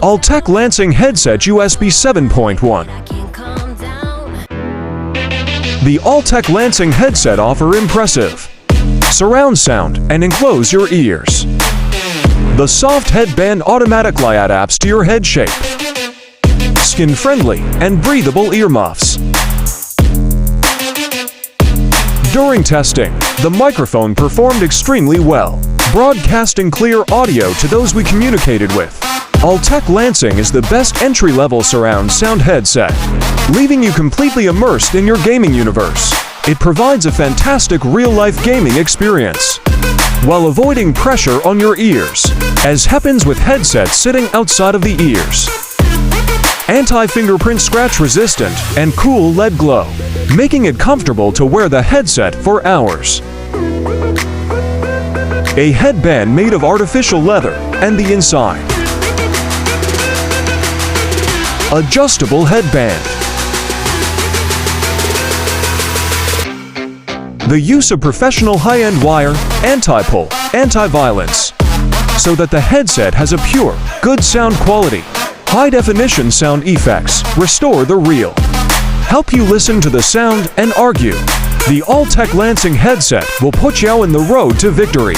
Altec Lansing Headset USB 7.1. The Altec Lansing headset offer impressive surround sound and enclose your ears. The soft headband automatically adapts to your head shape. Skin-friendly and breathable earmuffs. During testing, the microphone performed extremely well, broadcasting clear audio to those we communicated with. Altec Lansing is the best entry-level surround sound headset, leaving you completely immersed in your gaming universe. It provides a fantastic real-life gaming experience, while avoiding pressure on your ears, as happens with headsets sitting outside of the ears. Anti-fingerprint scratch resistant and cool LED glow, making it comfortable to wear the headset for hours. A headband made of artificial leather and the inside. Adjustable headband. The use of professional high-end wire, anti-pull, anti-violence, so that the headset has a pure, good sound quality. High-definition sound effects restore the real. Help you listen to the sound and argue. The Altec Lansing headset will put you on the road to victory.